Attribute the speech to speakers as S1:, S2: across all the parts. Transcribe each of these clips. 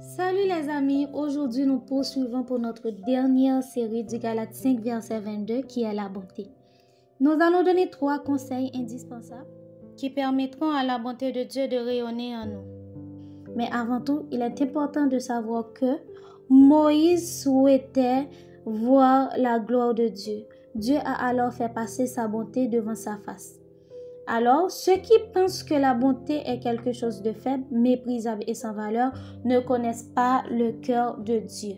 S1: Salut les amis, aujourd'hui nous poursuivons pour notre dernière série du Galates 5 verset 22 qui est la bonté. Nous allons donner 3 conseils indispensables qui permettront à la bonté de Dieu de rayonner en nous. Mais avant tout, il est important de savoir que Moïse souhaitait voir la gloire de Dieu. Dieu a alors fait passer sa bonté devant sa face. Alors, ceux qui pensent que la bonté est quelque chose de faible, méprisable et sans valeur ne connaissent pas le cœur de Dieu.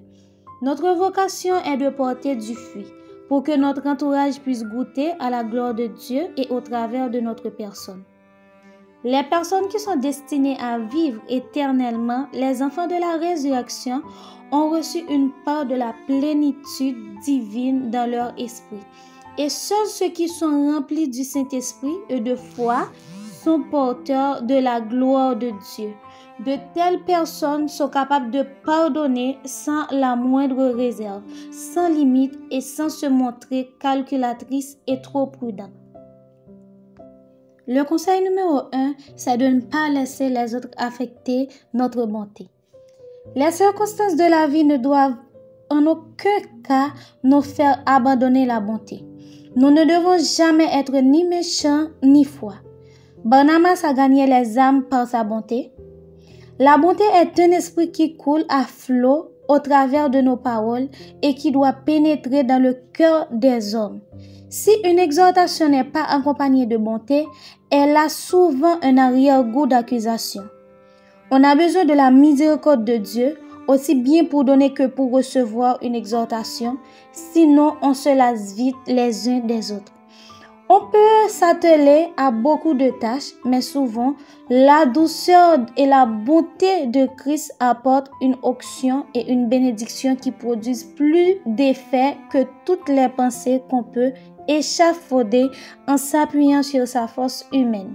S1: Notre vocation est de porter du fruit pour que notre entourage puisse goûter à la gloire de Dieu et au travers de notre personne. Les personnes qui sont destinées à vivre éternellement, les enfants de la résurrection, ont reçu une part de la plénitude divine dans leur esprit. Et seuls ceux qui sont remplis du Saint-Esprit et de foi sont porteurs de la gloire de Dieu. De telles personnes sont capables de pardonner sans la moindre réserve, sans limite et sans se montrer calculatrices et trop prudentes. Le conseil numéro 1, c'est de ne pas laisser les autres affecter notre bonté. Les circonstances de la vie ne doivent en aucun cas nous faire abandonner la bonté. Nous ne devons jamais être ni méchants ni froids. Barnabas a gagné les âmes par sa bonté. La bonté est un esprit qui coule à flot au travers de nos paroles et qui doit pénétrer dans le cœur des hommes. Si une exhortation n'est pas accompagnée de bonté, elle a souvent un arrière-goût d'accusation. On a besoin de la miséricorde de Dieu, aussi bien pour donner que pour recevoir une exhortation, sinon on se lasse vite les uns des autres. On peut s'atteler à beaucoup de tâches, mais souvent, la douceur et la bonté de Christ apportent une onction et une bénédiction qui produisent plus d'effet que toutes les pensées qu'on peut échafauder en s'appuyant sur sa force humaine.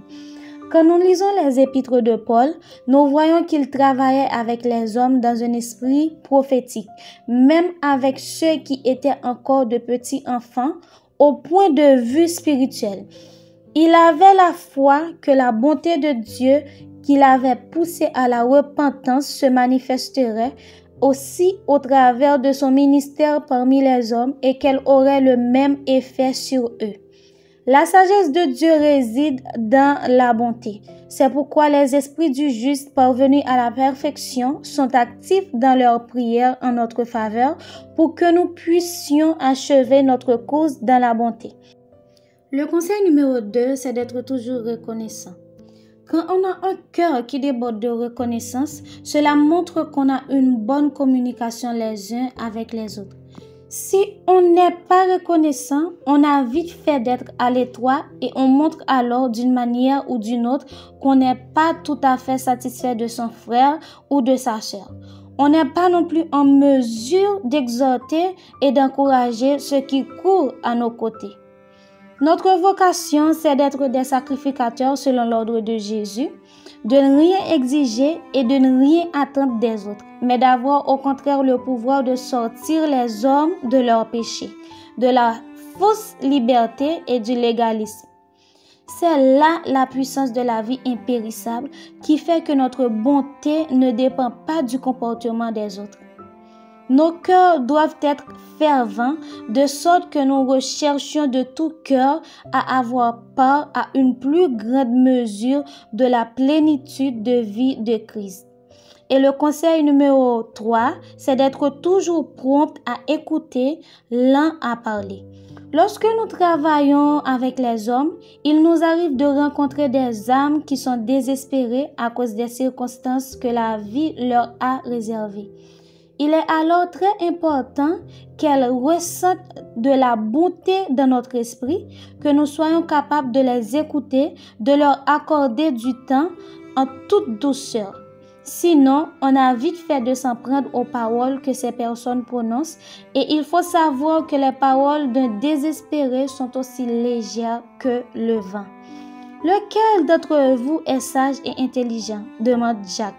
S1: Quand nous lisons les épîtres de Paul, nous voyons qu'il travaillait avec les hommes dans un esprit prophétique, même avec ceux qui étaient encore de petits enfants, au point de vue spirituel. Il avait la foi que la bonté de Dieu qui l'avait poussé à la repentance se manifesterait aussi au travers de son ministère parmi les hommes et qu'elle aurait le même effet sur eux. La sagesse de Dieu réside dans la bonté. C'est pourquoi les esprits du juste parvenus à la perfection sont actifs dans leurs prières en notre faveur pour que nous puissions achever notre course dans la bonté. Le conseil numéro 2, c'est d'être toujours reconnaissant. Quand on a un cœur qui déborde de reconnaissance, cela montre qu'on a une bonne communication les uns avec les autres. Si on n'est pas reconnaissant, on a vite fait d'être à l'étroit et on montre alors d'une manière ou d'une autre qu'on n'est pas tout à fait satisfait de son frère ou de sa sœur. On n'est pas non plus en mesure d'exhorter et d'encourager ceux qui courent à nos côtés. Notre vocation, c'est d'être des sacrificateurs selon l'ordre de Jésus, de ne rien exiger et de ne rien attendre des autres, mais d'avoir au contraire le pouvoir de sortir les hommes de leurs péchés, de la fausse liberté et du légalisme. C'est là la puissance de la vie impérissable qui fait que notre bonté ne dépend pas du comportement des autres. Nos cœurs doivent être fervents, de sorte que nous recherchions de tout cœur à avoir part à une plus grande mesure de la plénitude de vie de Christ. Et le conseil numéro 3, c'est d'être toujours prompt à écouter, lent à parler. Lorsque nous travaillons avec les hommes, il nous arrive de rencontrer des âmes qui sont désespérées à cause des circonstances que la vie leur a réservées. Il est alors très important qu'elles ressentent de la bonté dans notre esprit, que nous soyons capables de les écouter, de leur accorder du temps en toute douceur. Sinon, on a vite fait de s'en prendre aux paroles que ces personnes prononcent et il faut savoir que les paroles d'un désespéré sont aussi légères que le vent. Lequel d'entre vous est sage et intelligent? Demande Jacques.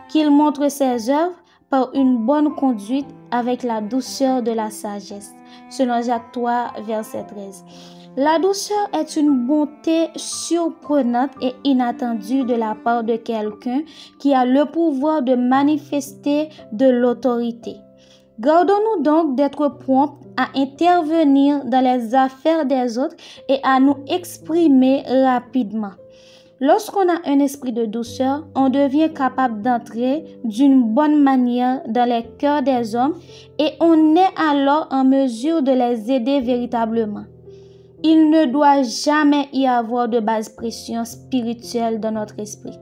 S1: Qu'il montre ses œuvres par une bonne conduite avec la douceur de la sagesse. Selon Jacques 3, verset 13. La douceur est une bonté surprenante et inattendue de la part de quelqu'un qui a le pouvoir de manifester de l'autorité. Gardons-nous donc d'être prompts à intervenir dans les affaires des autres et à nous exprimer rapidement. Lorsqu'on a un esprit de douceur, on devient capable d'entrer d'une bonne manière dans les cœurs des hommes et on est alors en mesure de les aider véritablement. Il ne doit jamais y avoir de basse pression spirituelle dans notre esprit.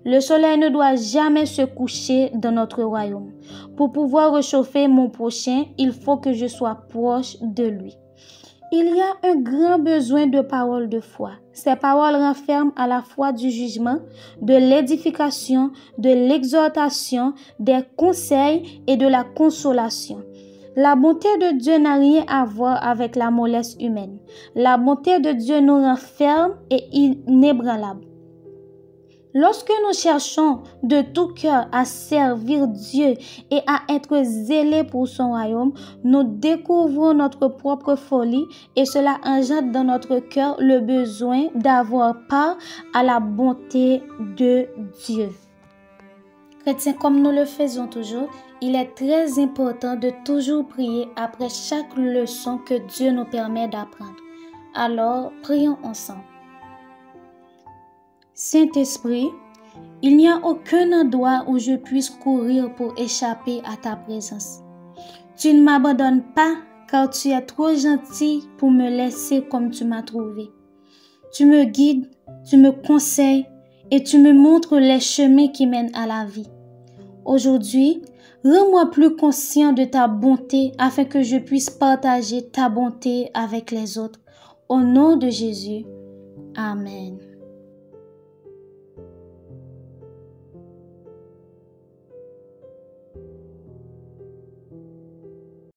S1: Le soleil ne doit jamais se coucher dans notre royaume. Pour pouvoir réchauffer mon prochain, il faut que je sois proche de lui. Il y a un grand besoin de paroles de foi. Ces paroles renferment à la fois du jugement, de l'édification, de l'exhortation, des conseils et de la consolation. La bonté de Dieu n'a rien à voir avec la mollesse humaine. La bonté de Dieu nous rend fermes et inébranlables. Lorsque nous cherchons de tout cœur à servir Dieu et à être zélés pour son royaume, nous découvrons notre propre folie et cela engendre dans notre cœur le besoin d'avoir part à la bonté de Dieu. Chrétiens, comme nous le faisons toujours, il est très important de toujours prier après chaque leçon que Dieu nous permet d'apprendre. Alors, prions ensemble. Saint-Esprit, il n'y a aucun endroit où je puisse courir pour échapper à ta présence. Tu ne m'abandonnes pas car tu es trop gentil pour me laisser comme tu m'as trouvé. Tu me guides, tu me conseilles et tu me montres les chemins qui mènent à la vie. Aujourd'hui, rends-moi plus conscient de ta bonté afin que je puisse partager ta bonté avec les autres. Au nom de Jésus, Amen.